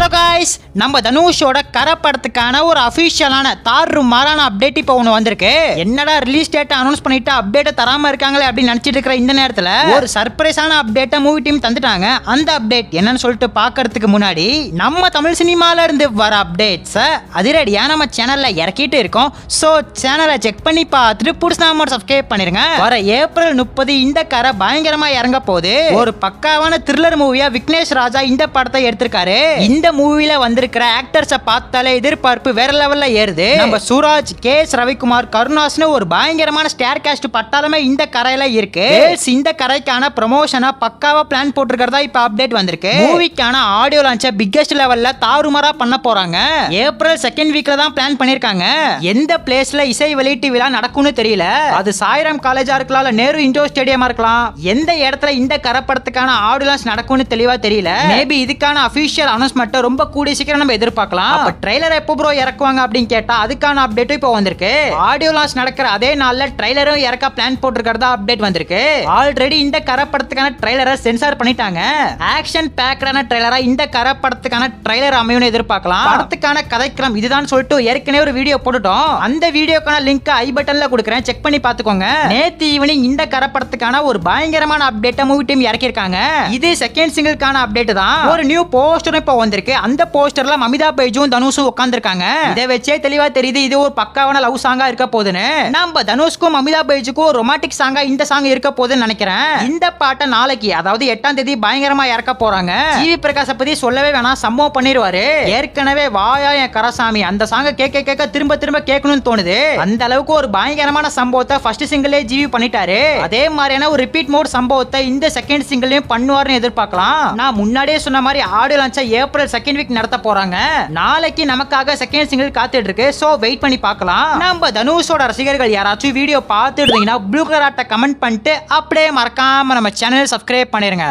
Hello guys, நம்ம தனுஷோட கரை படத்துக்கான ஒரு அஃபிஷியலான தாறுமாறான அப்டேட் இப்போ ஒன்று வந்திருக்கு. என்னடா ரிலீஸ் டேட்டை அனௌன்ஸ் பண்ணிட்டு அப்டேட்டை தராம இருக்காங்களே அப்படின்னு நினைச்சிட்டு இருக்கிற இந்த நேரத்தில் ஒரு சர்ப்ரைஸான அப்டேட்டை மூவி டீம் தந்துட்டாங்க. அந்த அப்டேட் என்னன்னு சொல்லிட்டு பார்க்கறதுக்கு முன்னாடி நம்ம தமிழ் சினிமால இருந்து வர அப்டேட்ஸை அதிரடியா நம்ம சேனல்ல இறக்கிட்டு இருக்கோம். ஸோ சேனலை செக் பண்ணி பார்த்துட்டு புதுசா சப்ஸ்கிரைப் பண்ணிருங்க. வர ஏப்ரல் 30 இந்த கரை பயங்கரமா இறங்க போகுது. ஒரு பக்காவான த்ரில்லர் மூவியா விக்னேஷ் ராஜா இந்த படத்தை எடுத்திருக்காரு. இந்த மூவில வந்திருக்கிற ஆக்டர்ஸை பார்த்தாலே எதிர்பார்ப்பு வேற லெவல்ல ஏறுது. நம்ம சூராஜ், கேஎஸ் ரவிக்குமார், கருணாஸ்னு ஒரு பயங்கரமான ஸ்டார் காஸ்ட் பட்டாளமே இந்த கரையில இருக்கு. இந்த கரைக்கான ப்ரமோஷனா பக்காவா பிளான் போட்டிருக்கிறதா இப்ப அப்டேட் வந்திருக்கு. மூவிக்கான ஆடியோ லான்ச்சை பிக்கெஸ்ட் லெவல்ல தாறுமாறா பண்ண போறாங்க. ஏப்ரல் 2nd வீக்ல தான் பிளான் பண்ணிருக்காங்க. எந்த பிளேஸ்ல இசை வெளியீட்டு விழா நடக்கும்னு தெரியல. அது சாய்ராம் காலேஜா இருக்கலாம், இல்ல நேரு இண்டோர் ஸ்டேடியமா இருக்கலாம். எந்த இடத்துல இந்த கரை படத்துக்கான ஆடியோ லான்ச் நடக்கும்னு தெளிவா தெரியல. மேபி இதுக்கான அபிஷியல் அனௌன்ஸ்மெண்ட் ரொம்ப கூடிய சீக்கிரம் நம்ம எதிர்பார்க்கலாம். அப்ப ட்ரைலர் எப்போ ப்ரோ இறக்குவாங்க அப்படின்னு கேட்டா அதுக்கான அப்டேட்டும் இப்போ வந்திருக்கு. ஆடியோ லான்ச் நடக்கிற அதே நாள்ல ட்ரைலரும் இறக்க பிளான் போட்டிருக்கிறதா அப்டேட் வந்திருக்கு. ஆல்ரெடி இந்த கரை படத்துக்கான ட்ரைலரை சென்சார் பண்ணிட்டாங்க. ஆக்ஷன் பேக்டான ட்ரைலரா இந்த கரை படத்துக்கான ட்ரைலர் அமையும்னு எதிர்பார்க்கலாம். படத்துக்கான கதைக்களம் இதுதான் சொல்லிட்டு ஏற்கனவே ஒரு வீடியோ போட்டுட்டோம். அந்த வீடியோக்கான லிங்க் ஐ பட்டன்ல கொடுக்குறேன், செக் பண்ணி பாத்துக்கோங்க. நேத்து ஈவினிங் இந்த கரை படத்துக்கான ஒரு பயங்கரமான அப்டேட்டை மூவி டீம் இறக்கிருக்காங்க. இது செகண்ட் சிங்கிள்கான அப்டேட் தான். ஒரு நியூ போஸ்டர் இப்போ வந்திருக்கு. அந்த போஸ்டர்ல மமிதா பைஜும் தனுஷும் உட்கார்ந்திருக்காங்க. இதை வச்சே தெளிவா தெரியுது இது ஒரு பக்காவான லவ் சாங்கா இருக்க போகுதுன்னு. நம்ம தனுஷ்க்கும் மமிதா பைஜுக்கும் ரொமான்டிக் சாங்கா இந்த சாங் இருக்க போகுதுன்னு நினைக்கிறேன். இந்த பாட்டை நாளைக்கு, அதாவது 8ஆம் தேதி பயங்கரமா இறக்க போறாங்க. ஜிவி பிரகாஷ் பத்தி சொல்லவே வேணாம், சம்பவம் பண்ணிடுவாரு. ஏற்கனவே வாயா என் கரசாமி அந்த சாங்க கேட்க கேட்க திரும்ப திரும்ப கேட்கணும்னு தோணுது. அந்த அளவுக்கு ஒரு பயங்கரமான சம்பவத்தை ஃபர்ஸ்ட் சிங்கிளே ஜிவி பண்ணிட்டாரு. அதே மாதிரியான ஒரு ரிப்பீட் மோட் சம்பவத்தை இந்த செகண்ட் சிங்கிளையும் பண்ணுவார்னு எதிர்பார்க்கலாம். நான் முன்னாடியே சொன்ன மாதிரி ஆடியோ லான்ச்சை ஏப்ரல் 2nd வீக் நடத்த போறாங்க. நாளைக்கு நமக்காக செகண்ட் சிங்கிள் காத்துட்டு இருக்கு. சோ வெயிட் பண்ணி பார்க்கலாம். நம்ம தனுஷோட ரசிகர்கள் யாராச்சும் வீடியோ பார்த்துட்டு இருந்தீங்கன்னா ப்ளூ கலர் ஆட்ட கமெண்ட் பண்ணிட்டு அப்படியே மறக்காம நம்ம சேனல் சப்ஸ்கிரைப் பண்ணிருங்க.